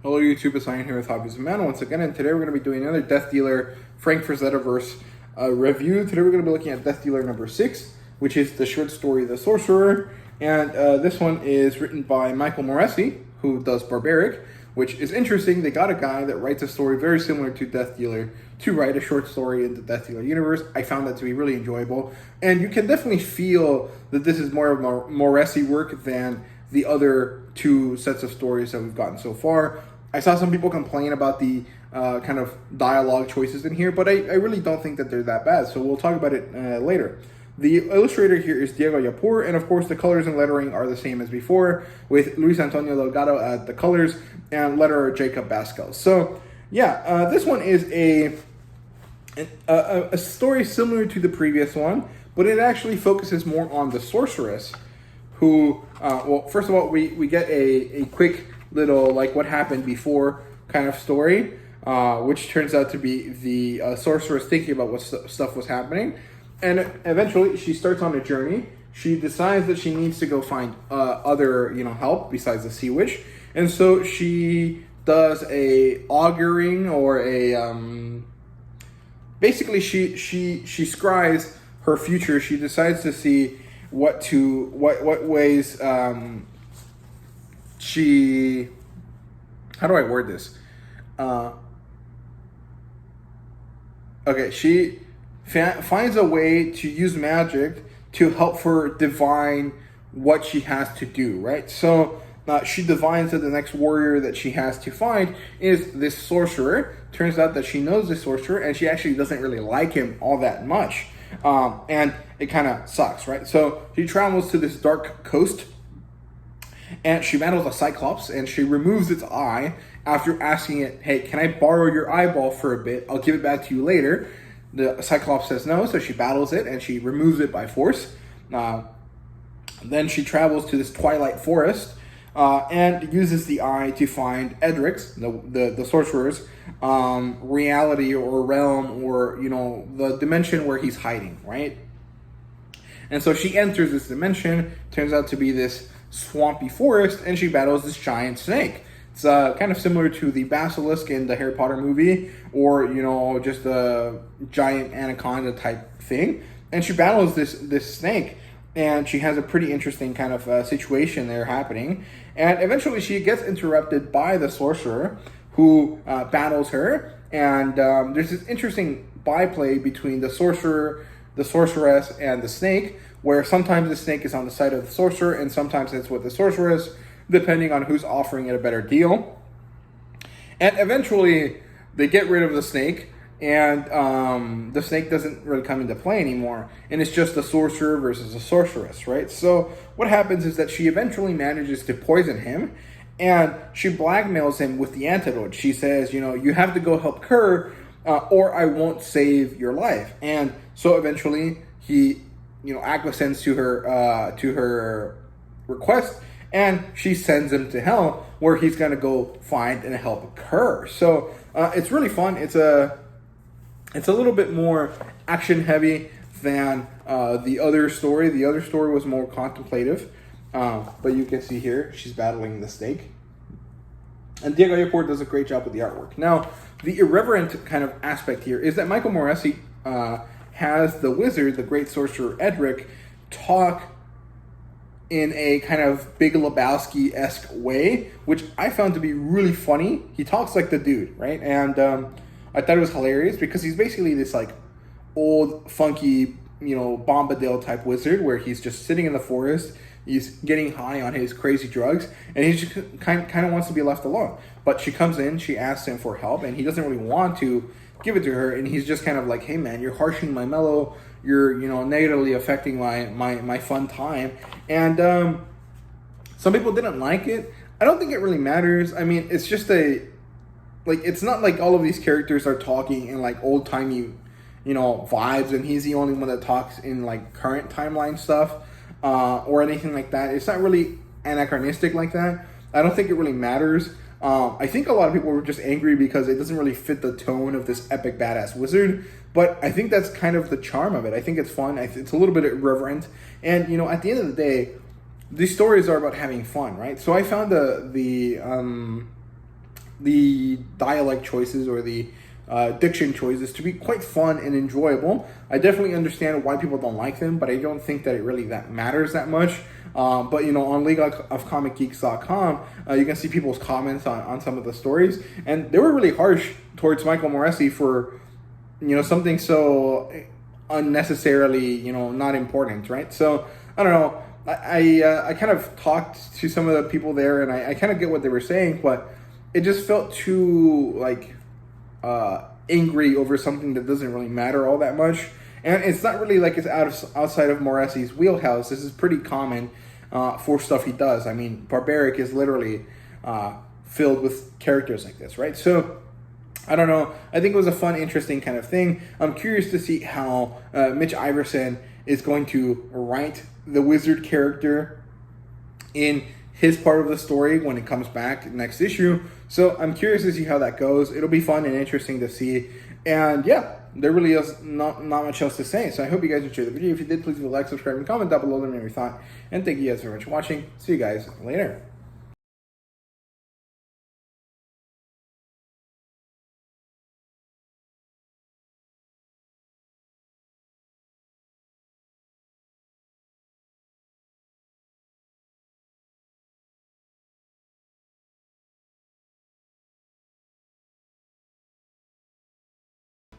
Hello YouTube, it's Ian here with Hobbies of Man once again, and today we're going to be doing another Death Dealer Frank Frazetta-Verse review. Today we're going to be looking at Death Dealer number 6, which is the short story The Sorcerer, and this one is written by Michael Moresi, who does Barbaric, which is interesting. They got a guy that writes a story very similar to Death Dealer to write a short story in the Death Dealer universe. I found that to be really enjoyable, and you can definitely feel that this is more of Moresi work than the other two sets of stories that we've gotten so far. I saw some people complain about the kind of dialogue choices in here, but I really don't think that they're that bad, so we'll talk about it later. The illustrator here is Diego Yapur, and of course the colors and lettering are the same as before, with Luis Antonio Delgado at the colors and letterer Jacob Bascal. So yeah, this one is a story similar to the previous one, but it actually focuses more on the sorceress, who, well, first of all, we get a quick little, like, what happened before kind of story, which turns out to be the sorceress thinking about what stuff was happening. And eventually she starts on a journey. She decides that she needs to go find other, help besides the sea witch. And so she does a auguring, or a, basically she scries her future. She decides to see what ways, how do I word this? Okay, she finds a way to use magic to help her divine what she has to do, right? So she divines that the next warrior that she has to find is this sorcerer. Turns out that she knows this sorcerer, and she actually doesn't really like him all that much. And it kind of sucks, right? So she travels to this dark coast, and she battles a cyclops, and she removes its eye after asking it, hey, can I borrow your eyeball for a bit? I'll give it back to you later. The cyclops says no, so she battles it, and she removes it by force. Then she travels to this twilight forest, and uses the eye to find Edric's, the sorcerer's, reality or realm, or, the dimension where he's hiding, right? And so she enters this dimension, turns out to be this swampy forest, and she battles this giant snake. It's kind of similar to the basilisk in the Harry Potter movie, or, just a giant anaconda type thing. And she battles this snake, and she has a pretty interesting kind of situation there happening. And eventually she gets interrupted by the sorcerer, who battles her. And there's this interesting byplay between the sorcerer, the sorceress, and the snake, where sometimes the snake is on the side of the sorcerer, and sometimes it's with the sorceress, depending on who's offering it a better deal. And eventually they get rid of the snake, and the snake doesn't really come into play anymore, and it's just the sorcerer versus the sorceress, right? So what happens is that she eventually manages to poison him, and she blackmails him with the antidote. She says, you have to go help her, or I won't save your life. And so eventually he, acquiesces to her request, and she sends him to hell, where he's gonna go find and help her. So it's really fun. It's a little bit more action heavy than the other story. The other story was more contemplative, but you can see here she's battling the snake. And Diego Yapur does a great job with the artwork. Now, the irreverent kind of aspect here is that Michael Moresi has the wizard, the great sorcerer Edric, talk in a kind of Big Lebowski-esque way, which I found to be really funny. He talks like the dude, right? And I thought it was hilarious because he's basically this like old, funky, Bombadil type wizard, where he's just sitting in the forest. He's getting high on his crazy drugs, and he just kind of wants to be left alone. But she comes in, she asks him for help, and he doesn't really want to give it to her, and he's just kind of like, hey man, you're harshing my mellow, you're negatively affecting my fun time. And some people didn't like it. I don't think it really matters. I mean, it's just it's not like all of these characters are talking in like old-timey vibes, and he's the only one that talks in like current timeline stuff, or anything like that. It's not really anachronistic like that. I don't think it really matters. I think a lot of people were just angry because it doesn't really fit the tone of this epic badass wizard, but I think that's kind of the charm of it. I think it's fun. It's a little bit irreverent, and at the end of the day, these stories are about having fun, right? So I found the the dialect choices or the diction choices to be quite fun and enjoyable. I definitely understand why people don't like them, but I don't think that it really that matters that much. But you know, on leagueofcomicgeeks.com, you can see people's comments on some of the stories, and they were really harsh towards Michael Moresi for, you know, something so unnecessarily, you know, not important, right? So I don't know. I kind of talked to some of the people there, and I kind of get what they were saying, but it just felt too like angry over something that doesn't really matter all that much. And it's not really like it's outside of Moresi's wheelhouse. This is pretty common for stuff he does. I mean, Barbaric is literally filled with characters like this, right? So I don't know. I think it was a fun, interesting kind of thing. I'm curious to see how Mitch Iverson is going to write the wizard character in his part of the story when it comes back next issue. So I'm curious to see how that goes. It'll be fun and interesting to see. And yeah, there really is not much else to say. So I hope you guys enjoyed the video. If you did, please leave a like, subscribe, and comment down below. Let me know your thought. And thank you guys very much for watching. See you guys later.